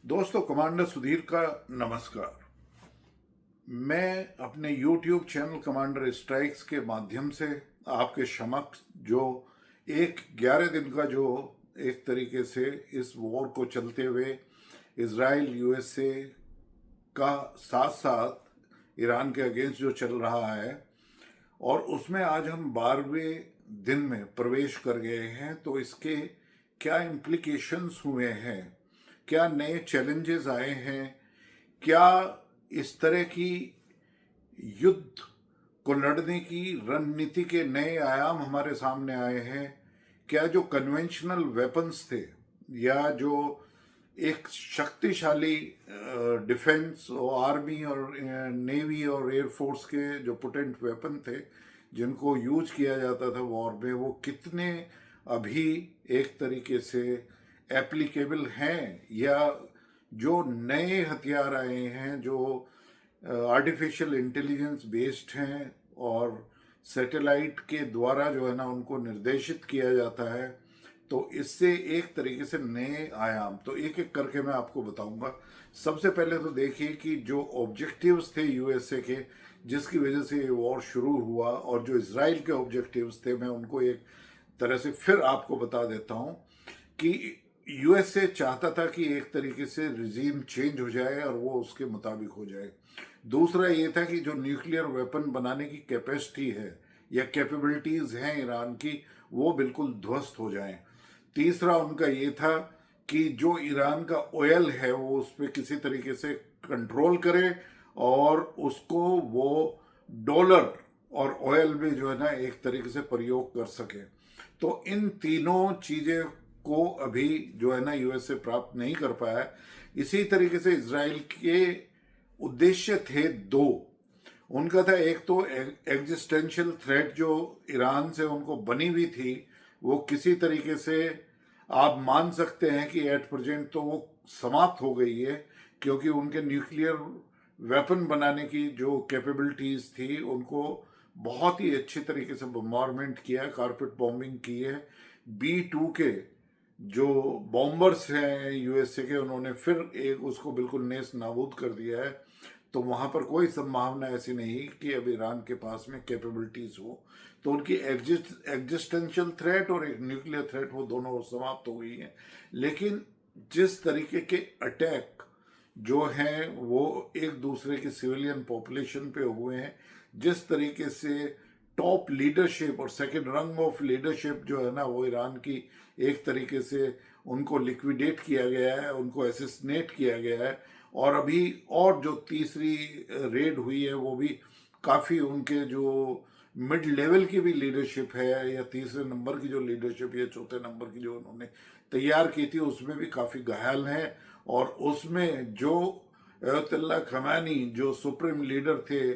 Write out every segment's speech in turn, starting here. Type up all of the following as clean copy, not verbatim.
दोस्तों, कमांडर सुधीर का नमस्कार। मैं अपने YouTube चैनल कमांडर स्ट्राइक्स के माध्यम से आपके समक्ष जो एक 11 दिन का जो एक तरीके से इस वॉर को चलते हुए इजराइल यूएसए का साथ साथ ईरान के अगेंस्ट जो चल रहा है, और उसमें आज हम 12वें दिन में प्रवेश कर गए हैं। तो इसके क्या इम्प्लीकेशंस हुए हैं, क्या नए चैलेंजेस आए हैं, क्या इस तरह की युद्ध को लड़ने की रणनीति के नए आयाम हमारे सामने आए हैं, क्या जो कन्वेंशनल वेपन्स थे या जो एक शक्तिशाली डिफेंस और आर्मी और नेवी और एयरफोर्स के जो पोटेंट वेपन थे जिनको यूज किया जाता था वॉर में, वो कितने अभी एक तरीके से एप्लीकेबल हैं, या जो नए हथियार आए हैं जो आर्टिफिशियल इंटेलिजेंस बेस्ड हैं और सैटेलाइट के द्वारा जो है ना उनको निर्देशित किया जाता है, तो इससे एक तरीके से नए आयाम। तो एक एक करके मैं आपको बताऊंगा। सबसे पहले तो देखिए कि जो ऑब्जेक्टिव्स थे यूएसए के, जिसकी वजह से ये वॉर शुरू हुआ, और जो इजराइल के ऑब्जेक्टिव्स थे, मैं उनको एक तरह से फिर आपको बता देता हूं कि यूएसए चाहता था कि एक तरीके से रिजीम चेंज हो जाए और वो उसके मुताबिक हो जाए। दूसरा ये था कि जो न्यूक्लियर वेपन बनाने की कैपेसिटी है या कैपेबिलिटीज हैं ईरान की, वो बिल्कुल ध्वस्त हो जाएं। तीसरा उनका ये था कि जो ईरान का ऑयल है वो उस पर किसी तरीके से कंट्रोल करे और उसको वो डॉलर और ऑयल में जो है ना एक तरीके से प्रयोग कर सके। तो इन तीनों चीज़ें को अभी जो है ना यूएसए प्राप्त नहीं कर पाया है। इसी तरीके से इजराइल के उद्देश्य थे दो। उनका था एक तो एग्जिस्टेंशियल थ्रेट जो ईरान से उनको बनी हुई थी, वो किसी तरीके से आप मान सकते हैं कि एट प्रेजेंट तो वो समाप्त हो गई है, क्योंकि उनके न्यूक्लियर वेपन बनाने की जो कैपेबिलिटीज थी उनको बहुत ही अच्छे तरीके से बम्बारमेंट किया है, कारपेट बॉम्बिंग की है। B-2 के जो बॉम्बर्स हैं यूएसए के, उन्होंने फिर एक उसको बिल्कुल नेस नाबूद कर दिया है। तो वहाँ पर कोई संभावना ऐसी नहीं कि अब ईरान के पास में कैपेबिलिटीज हो। तो उनकी एग्जिस्टेंशियल थ्रेट और एक न्यूक्लियर थ्रेट, वो दोनों समाप्त हो गई हैं। लेकिन जिस तरीके के अटैक जो हैं वो एक दूसरे की सिविलियन पॉपुलेशन पे हुए हैं, जिस तरीके से टॉप लीडरशिप और सेकंड रंग ऑफ लीडरशिप जो है ना वो ईरान की एक तरीके से उनको लिक्विडेट किया गया है, उनको असिस्नेट किया गया है। और अभी और जो तीसरी रेड हुई है वो भी काफ़ी उनके जो मिड लेवल की भी लीडरशिप है, या तीसरे नंबर की जो लीडरशिप या चौथे नंबर की जो उन्होंने तैयार की थी, उसमें भी काफ़ी घायल हैं। और उसमें जो अयतुल्ला खमैनी जो सुप्रीम लीडर थे,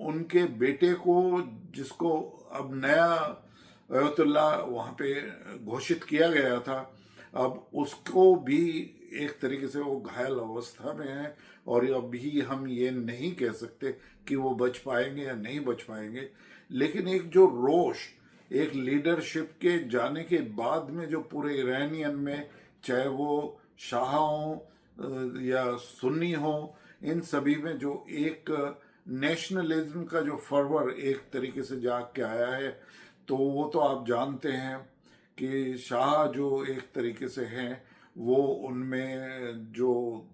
उनके बेटे को, जिसको अब नया अयतुल्ला वहाँ पे घोषित किया गया था, अब उसको भी एक तरीके से वो घायल अवस्था में है। और अभी हम ये नहीं कह सकते कि वो बच पाएंगे या नहीं बच पाएंगे। लेकिन एक जो रोष एक लीडरशिप के जाने के बाद में जो पूरे ईरानियन में, चाहे वो शाह हो या सुन्नी हो, इन सभी में जो एक नेशनलिज्म का जो फर्वर एक तरीके से जाग के आया है, तो वो तो आप जानते हैं कि शाह जो एक तरीके से हैं, वो उनमें जो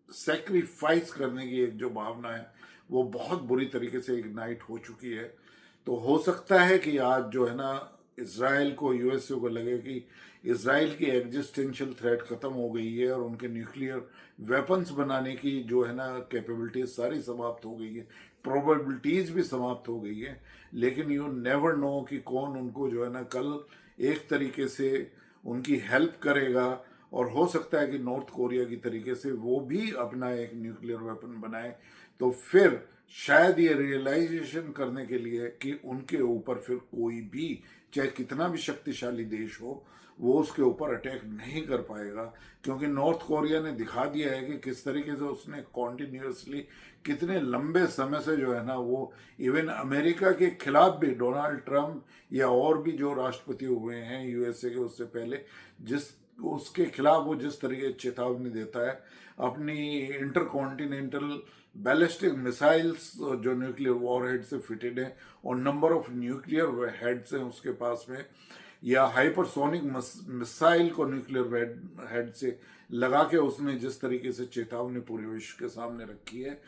सेक्रीफाइस करने की एक जो भावना है वो बहुत बुरी तरीके से इग्नाइट हो चुकी है। तो हो सकता है कि आज जो है ना इसराइल को, यूएसए को लगे कि इसराइल की एग्जिस्टेंशियल थ्रेट ख़त्म हो गई है और उनके न्यूक्लियर वेपन्स बनाने की जो है ना कैपेबिलिटीज सारी समाप्त हो गई है, प्रोबेबिलिटीज भी समाप्त हो गई है। लेकिन यू नेवर नो कि कौन उनको जो है ना कल एक तरीके से उनकी हेल्प करेगा। और हो सकता है कि नॉर्थ कोरिया की तरीके से वो भी अपना एक न्यूक्लियर वेपन बनाए। तो फिर शायद ये रियलाइजेशन करने के लिए कि उनके ऊपर फिर कोई भी, चाहे कितना भी शक्तिशाली देश हो, वो उसके ऊपर अटैक नहीं कर पाएगा। क्योंकि नॉर्थ कोरिया ने दिखा दिया है कि किस तरीके से उसने कॉन्टिन्यूसली कितने लंबे समय से जो है ना वो इवन अमेरिका के खिलाफ भी, डोनाल्ड ट्रंप या और भी जो राष्ट्रपति हुए हैं यूएसए के उससे पहले, जिस उसके खिलाफ वो जिस तरीके से चेतावनी देता है, अपनी इंटरकॉन्टिनेंटल बैलिस्टिक मिसाइल्स जो न्यूक्लियर वॉरहेड से फिटेड हैं और नंबर ऑफ न्यूक्लियर हेड्स हैं उसके पास में, या हाइपरसोनिक मिसाइल को न्यूक्लियर हेड से लगा के उसने जिस तरीके से चेतावनी पूरे विश्व के सामने रखी है,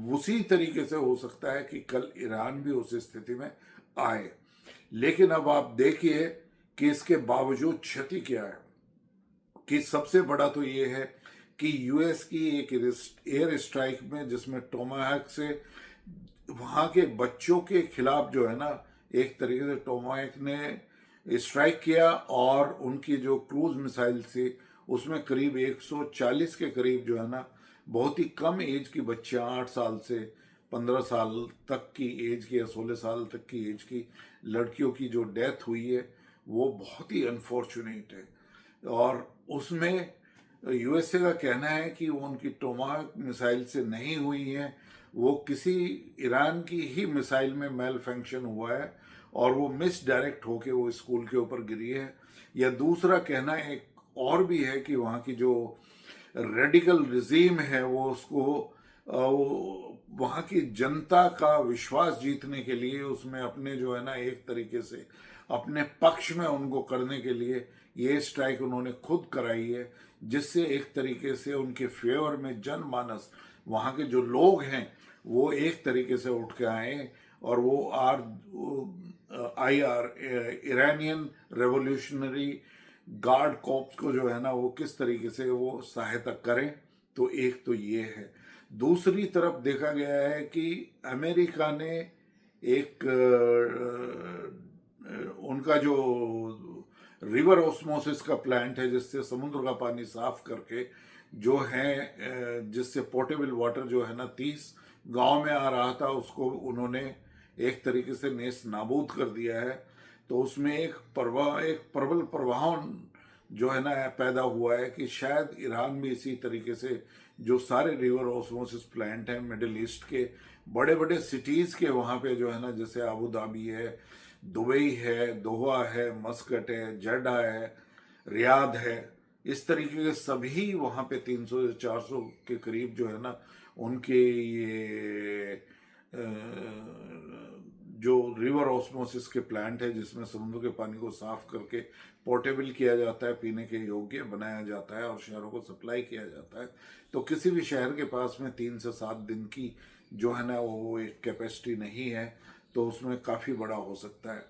उसी तरीके से हो सकता है कि कल ईरान भी उस स्थिति में आए। लेकिन अब आप देखिए कि इसके बावजूद क्षति क्या है, कि सबसे बड़ा तो ये है कि यूएस की एक एयर स्ट्राइक में, जिसमें टोमाहक से वहाँ के बच्चों के खिलाफ जो है ना, एक तरीके से टोमाहक ने स्ट्राइक किया और उनकी जो क्रूज मिसाइल थी उसमें करीब 140 के करीब जो है ना, बहुत ही कम एज की बच्चियाँ, 8 साल से 15 साल तक की एज की या 16 साल तक की एज की लड़कियों की जो डेथ हुई है, वो बहुत ही अनफॉर्चुनेट है। और उसमें यूएसए का कहना है कि वो उनकी टोमाहक मिसाइल से नहीं हुई है, वो किसी ईरान की ही मिसाइल में मेल फंक्शन हुआ है और वो मिस डायरेक्ट होके वो स्कूल के ऊपर गिरी है। या दूसरा कहना एक और भी है कि वहाँ की जो रेडिकल रिजीम है वो उसको वहाँ की जनता का विश्वास जीतने के लिए, उसमें अपने जो है ना एक तरीके से अपने पक्ष में उनको करने के लिए ये स्ट्राइक उन्होंने खुद कराई है, जिससे एक तरीके से उनके फेवर में जनमानस, वहाँ के जो लोग हैं वो एक तरीके से उठ के आए और वो IR Iranian Revolutionary Guard Corps को जो है ना वो किस तरीके से वो सहायता करें। तो एक तो ये है। दूसरी तरफ देखा गया है कि अमेरिका ने एक उनका जो रिवर ऑस्मोसिस का प्लांट है, जिससे समुद्र का पानी साफ करके जो है, जिससे पोर्टेबल वाटर जो है ना 30 गांव में आ रहा था, उसको उन्होंने एक तरीके से नेस्त नाबूद कर दिया है। तो उसमें एक प्रबल प्रवाह जो है ना पैदा हुआ है कि शायद ईरान भी इसी तरीके से जो सारे रिवर ऑस्मोसिस प्लांट हैं मिडिल ईस्ट के बड़े बड़े सिटीज़ के वहाँ पे जो है ना, जैसे अबू धाबी है, दुबई है, दोहा है, मस्कट है, जड्डा है, रियाद है, इस तरीके के सभी वहाँ पे 300 से 400 के करीब जो है ना उनके ये जो रिवर ऑस्मोसिस के प्लांट है, जिसमें समुद्र के पानी को साफ करके पोर्टेबल किया जाता है, पीने के योग्य बनाया जाता है और शहरों को सप्लाई किया जाता है। तो किसी भी शहर के पास में 3 से 7 दिन की जो है ना वो एक कैपेसिटी नहीं है, तो उसमें काफ़ी बड़ा हो सकता है।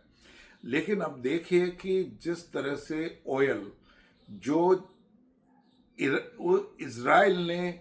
लेकिन अब देखिए कि जिस तरह से ऑयल जो इज़राइल ने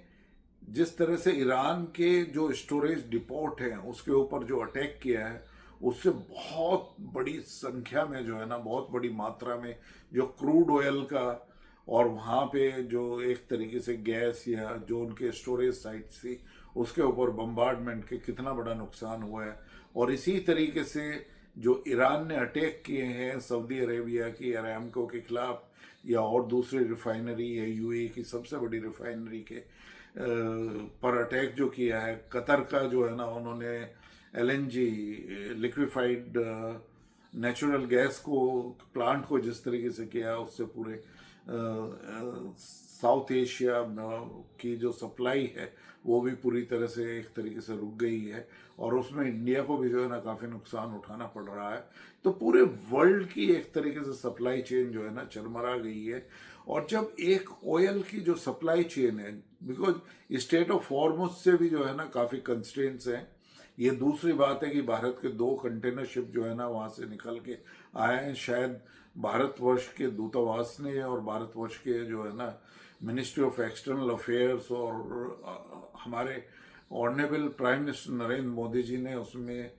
जिस तरह से ईरान के जो स्टोरेज डिपोट हैं उसके ऊपर जो अटैक किया है, उससे बहुत बड़ी संख्या में जो है ना, बहुत बड़ी मात्रा में जो क्रूड ऑयल का और वहाँ पे जो एक तरीके से गैस या जो उनके स्टोरेज साइट्स थी उसके ऊपर बम्बार्डमेंट के कितना बड़ा नुकसान हुआ है। और इसी तरीके से जो ईरान ने अटैक किए हैं सऊदी अरेबिया की अरामको के खिलाफ, या और दूसरी रिफाइनरी या यूएई की सबसे बड़ी रिफाइनरी के पर अटैक जो किया है, कतर का जो है ना उन्होंने LNG लिक्विफाइड नेचुरल गैस को प्लांट को जिस तरीके से किया, उससे पूरे साउथ एशिया की जो सप्लाई है वो भी पूरी तरह से एक तरीके से रुक गई है और उसमें इंडिया को भी जो है ना काफ़ी नुकसान उठाना पड़ रहा है। तो पूरे वर्ल्ड की एक तरीके से सप्लाई चेन जो है ना चरमरा गई है। और जब एक ऑयल की जो सप्लाई चेन है, बिकॉज स्टेट ऑफ हॉर्मुज से भी जो है ना काफ़ी कंस्ट्रेंट्स हैं। ये दूसरी बात है कि भारत के 2 कंटेनर शिप जो है ना वहाँ से निकल के आए हैं, शायद भारतवर्ष के दूतावास ने और भारतवर्ष के जो है ना मिनिस्ट्री ऑफ एक्सटर्नल अफेयर्स और हमारे honourable prime minister Narendra Modi ji ने उसमें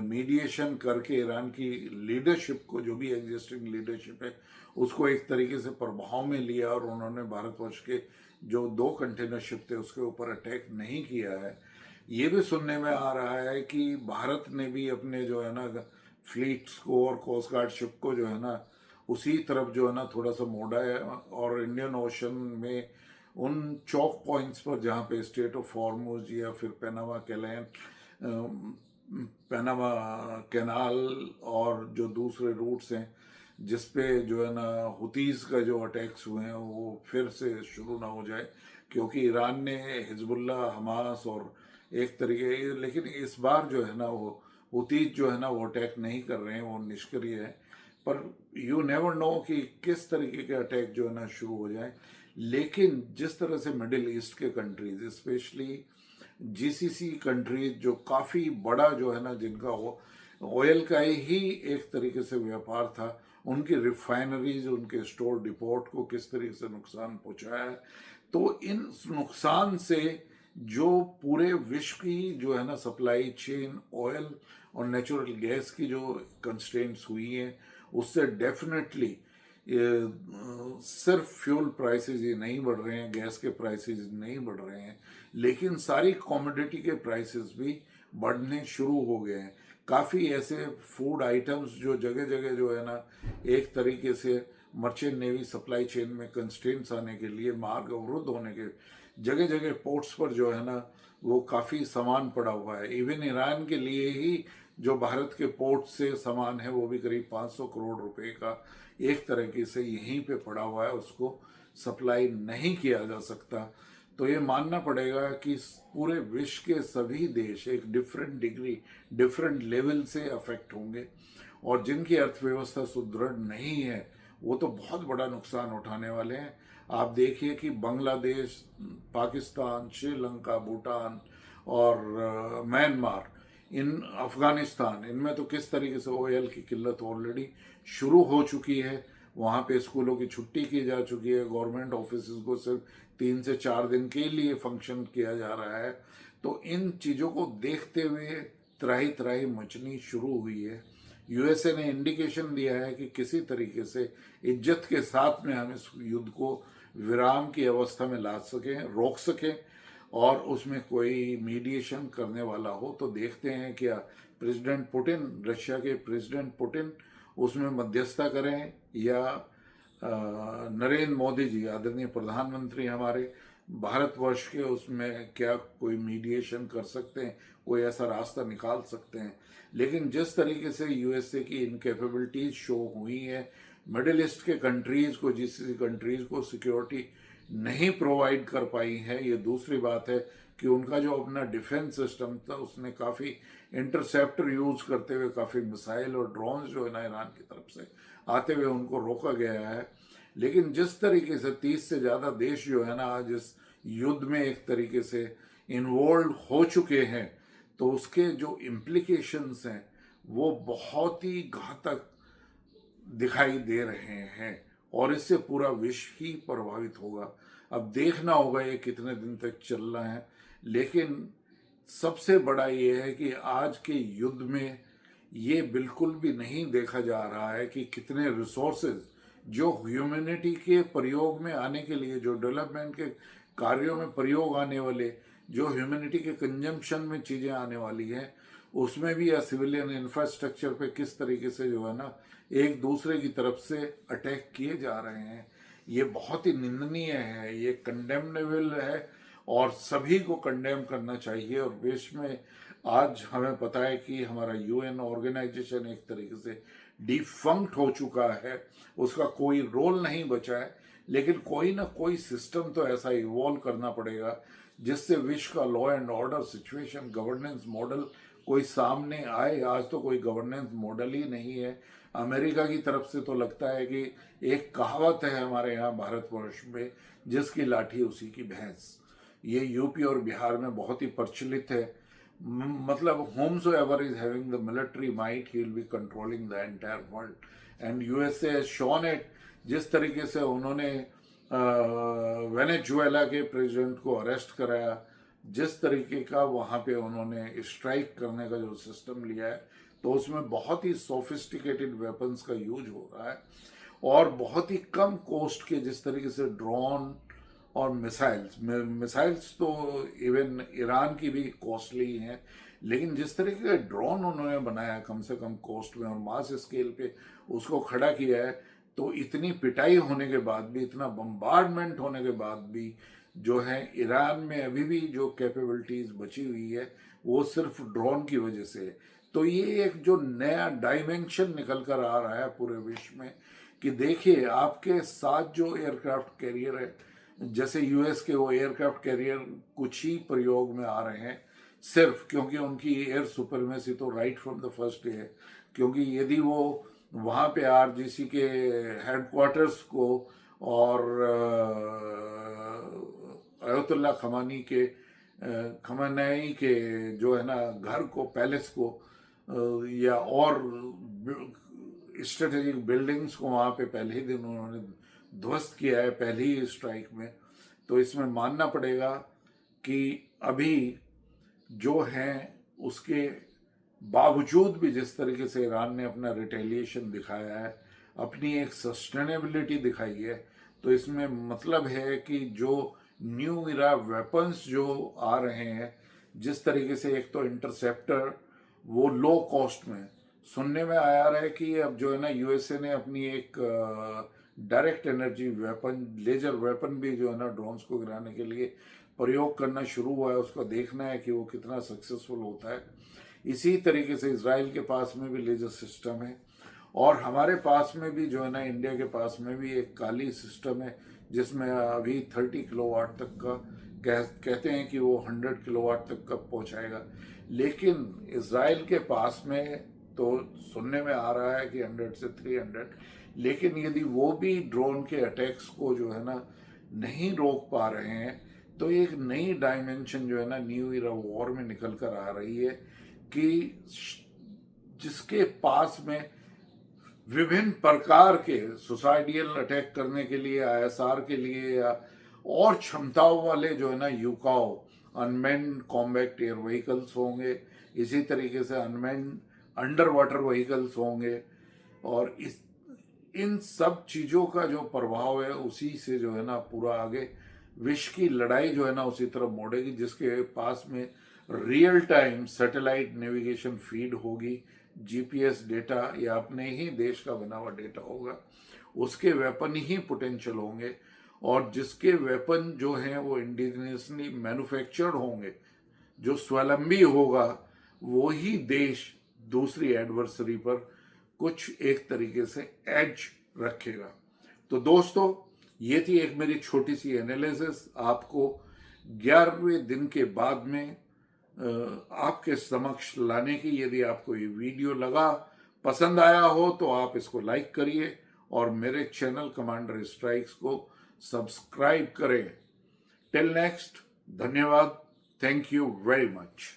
मीडिएशन करके ईरान की लीडरशिप को, जो भी एग्जिस्टिंग लीडरशिप है, उसको एक तरीके से प्रभाव में लिया और उन्होंने भारतवर्ष के जो 2 कंटेनर शिप थे उसके ऊपर अटैक नहीं किया है। ये भी सुनने में आ रहा है कि भारत ने भी अपने जो है ना फ्लीट्स को और कोस्ट गार्ड शिप को जो है ना उसी तरफ जो है ना थोड़ा सा मोड़ा है और इंडियन ओशन में उन चौक पॉइंट्स पर जहाँ पे स्टेट ऑफ हॉर्मुज या फिर पैनामा कैनाल और जो दूसरे रूट्स हैं जिस पे जो है ना हुतीज़ का जो अटैक्स हुए हैं वो फिर से शुरू ना हो जाए, क्योंकि ईरान ने हिजबुल्ला, हमास और एक तरीके, लेकिन इस बार जो है ना वो हुतीज जो है ना वो अटैक नहीं कर रहे हैं, वो निष्क्रिय है। पर यू नेवर नो कि किस तरीके के अटैक जो है ना शुरू हो जाए। लेकिन जिस तरह से मिडिल ईस्ट के कंट्रीज, स्पेशली जीसीसी कंट्रीज, जो काफ़ी बड़ा जो है ना जिनका वो ऑयल का ही एक तरीके से व्यापार था, उनकी रिफाइनरीज, उनके स्टोर डिपोट को किस तरीके से नुकसान पहुंचाया है। तो इन नुकसान से जो पूरे विश्व की जो है ना सप्लाई चेन ऑयल और नेचुरल गैस की जो कंस्ट्रेंट्स हुई हैं, उससे डेफिनेटली सिर्फ फ्यूल प्राइसेस ये नहीं बढ़ रहे हैं, गैस के प्राइसेस नहीं बढ़ रहे हैं, लेकिन सारी कमोडिटी के प्राइसेस भी बढ़ने शुरू हो गए हैं। काफ़ी ऐसे फूड आइटम्स जो जगह जगह जो है ना एक तरीके से मर्चेंट नेवी सप्लाई चेन में कंस्ट्रेंट्स आने के लिए, मार्ग अवरुद्ध होने के, जगह जगह पोर्ट्स पर जो है ना वो काफ़ी सामान पड़ा हुआ है। इवन ईरान के लिए ही जो भारत के पोर्ट से सामान है वो भी करीब 500 करोड़ रुपए का एक तरीके से यहीं पे पड़ा हुआ है, उसको सप्लाई नहीं किया जा सकता। तो ये मानना पड़ेगा कि पूरे विश्व के सभी देश एक डिफरेंट डिग्री, डिफरेंट लेवल से अफेक्ट होंगे, और जिनकी अर्थव्यवस्था सुदृढ़ नहीं है वो तो बहुत बड़ा नुकसान उठाने वाले हैं। आप देखिए कि बांग्लादेश, पाकिस्तान, श्रीलंका, भूटान और म्यांमार, इन अफगानिस्तान, इनमें तो किस तरीके से ऑयल की किल्लत ऑलरेडी शुरू हो चुकी है। वहाँ पे स्कूलों की छुट्टी की जा चुकी है, गवर्नमेंट ऑफिस को सिर्फ 3 से 4 दिन के लिए फंक्शन किया जा रहा है। तो इन चीज़ों को देखते हुए त्राही त्राही मचनी शुरू हुई है। यूएसए ने इंडिकेशन दिया है कि किसी तरीके से इज्जत के साथ में हम इस युद्ध को विराम की अवस्था में ला सकें, रोक सकें, और उसमें कोई मीडिएशन करने वाला हो। तो देखते हैं क्या प्रेसिडेंट पुतिन, रशिया के प्रेसिडेंट पुतिन उसमें मध्यस्थता करें, या नरेंद्र मोदी जी, आदरणीय प्रधानमंत्री हमारे भारतवर्ष के, उसमें क्या कोई मीडिएशन कर सकते हैं, कोई ऐसा रास्ता निकाल सकते हैं। लेकिन जिस तरीके से यूएसए की इनकेपेबिलिटीज शो हुई है, मिडिल ईस्ट के कंट्रीज को, जीसीसी कंट्रीज को सिक्योरिटी नहीं प्रोवाइड कर पाई है। ये दूसरी बात है कि उनका जो अपना डिफेंस सिस्टम था उसने काफ़ी इंटरसेप्टर यूज करते हुए काफ़ी मिसाइल और ड्रोन्स जो है ना ईरान की तरफ से आते हुए उनको रोका गया है। लेकिन जिस तरीके से 30 से ज़्यादा देश जो है ना आज इस युद्ध में एक तरीके से इन्वॉल्व हो चुके हैं, तो उसके जो इम्प्लीकेशंस हैं वो बहुत ही घातक दिखाई दे रहे हैं, और इससे पूरा विश्व ही प्रभावित होगा। अब देखना होगा ये कितने दिन तक चल रहा है। लेकिन सबसे बड़ा ये है कि आज के युद्ध में ये बिल्कुल भी नहीं देखा जा रहा है कि कितने रिसोर्सेज जो ह्यूमैनिटी के प्रयोग में आने के लिए, जो डेवलपमेंट के कार्यों में प्रयोग आने वाले, जो ह्यूमैनिटी के कंजम्पशन में चीज़ें आने वाली हैं, उसमें भी या सिविलियन इंफ्रास्ट्रक्चर पे किस तरीके से जो है ना एक दूसरे की तरफ से अटैक किए जा रहे हैं। ये बहुत ही निंदनीय है, ये कंडेमनेबल है, और सभी को कंडेम करना चाहिए। और विश्व में आज हमें पता है कि हमारा यूएन ऑर्गेनाइजेशन एक तरीके से डिफंक्ट हो चुका है, उसका कोई रोल नहीं बचा है। लेकिन कोई ना कोई सिस्टम तो ऐसा इवॉल्व करना पड़ेगा जिससे विश्व का law and order situation, governance model कोई सामने आए। आज तो कोई गवर्नेंस मॉडल ही नहीं है। अमेरिका की तरफ से तो लगता है कि एक कहावत है हमारे यहाँ भारतवर्ष में, जिसकी लाठी उसी की भैंस। ये यूपी और बिहार में बहुत ही प्रचलित है। मतलब whomsoever is having the military might, he will be controlling the entire world, and USA has shown it। जिस तरीके से उन्होंने वेनेजुएला के प्रेसिडेंट को अरेस्ट कराया, जिस तरीके का वहाँ पे उन्होंने स्ट्राइक करने का जो सिस्टम लिया है, तो उसमें बहुत ही सोफिस्टिकेटेड वेपन्स का यूज हो रहा है, और बहुत ही कम कॉस्ट के जिस तरीके से ड्रोन और मिसाइल्स तो इवन ईरान की भी कॉस्टली हैं, लेकिन जिस तरीके का ड्रोन उन्होंने बनाया कम से कम कॉस्ट में और मास स्केल पे उसको खड़ा किया है, तो इतनी पिटाई होने के बाद भी, इतना बम्बार्डमेंट होने के बाद भी जो है ईरान में अभी भी जो कैपेबिलिटीज बची हुई है वो सिर्फ ड्रोन की वजह से है। तो ये एक जो नया डायमेंशन निकल कर आ रहा है पूरे विश्व में कि देखिए आपके साथ जो एयरक्राफ्ट कैरियर है, जैसे यूएस के वो एयरक्राफ्ट कैरियर कुछ ही प्रयोग में आ रहे हैं सिर्फ क्योंकि उनकी एयर सुपरमेसी तो right from the first day है। क्योंकि यदि वो वहाँ पे आरजीसी के हेडक्वार्टर्स को और अयतुल्ला खमानी के खमनई के जो है ना घर को, पैलेस को या और स्ट्रेटेजिक बिल्डिंग्स को वहाँ पे पहले ही दिन उन्होंने ध्वस्त किया है पहली ही स्ट्राइक में। तो इसमें मानना पड़ेगा कि अभी जो हैं उसके बावजूद भी जिस तरीके से ईरान ने अपना रिटेलिएशन दिखाया है, अपनी एक सस्टेनेबिलिटी दिखाई है, तो इसमें मतलब है कि जो न्यू इरा वेपन्स जो आ रहे हैं, जिस तरीके से एक तो इंटरसेप्टर वो लो कॉस्ट में, सुनने में आया रहा है कि अब जो है ना यूएसए ने अपनी एक direct energy weapon, laser weapon भी जो है ना ड्रोन्स को गिराने के लिए प्रयोग करना शुरू हुआ है। उसका देखना है कि वो कितना सक्सेसफुल होता है। इसी तरीके से इसराइल के पास में भी लेजर सिस्टम है और हमारे पास में भी जो है ना इंडिया के पास में भी एक काली सिस्टम है जिसमें अभी 30 किलोवाट तक का कहते हैं कि वो 100 किलोवाट तक का पहुंचाएगा। लेकिन इसराइल के पास में तो सुनने में आ रहा है कि 100 से 300, लेकिन यदि वो भी ड्रोन के अटैक्स को जो है ना नहीं रोक पा रहे हैं तो एक नई डायमेंशन जो है ना न्यू इरा वॉर में निकल कर आ रही है कि जिसके पास में विभिन्न प्रकार के सुसाइडियल अटैक करने के लिए, आईएसआर के लिए या और क्षमताओं वाले जो है ना यूकाओ अनमैन्ड कॉम्बैट एयर व्हीकल्स होंगे, इसी तरीके से अनमैन्ड अंडर वाटर व्हीकल्स होंगे और इन सब चीज़ों का जो प्रभाव है उसी से जो है ना पूरा आगे विश्व की लड़ाई जो है ना उसी तरफ मोड़ेगी, जिसके पास में real time satellite navigation feed होगी, जीपीएस डेटा या अपने ही देश का बना हुआ डेटा होगा, उसके वेपन ही पोटेंशियल होंगे और जिसके वेपन जो हैं वो इंडिजिनियसली मैन्युफैक्चर्ड होंगे, जो स्वावलंबी होगा वो ही देश दूसरी एडवर्सरी पर कुछ एक तरीके से एज रखेगा। तो दोस्तों ये थी एक मेरी छोटी सी एनालिसिस आपको 11वें दिन के बाद में आपके समक्ष लाने की। यदि आपको ये वीडियो लगा, पसंद आया हो तो आप इसको लाइक करिए और मेरे चैनल कमांडर स्ट्राइक्स को सब्सक्राइब करें। टिल नेक्स्ट, धन्यवाद, थैंक यू वेरी मच।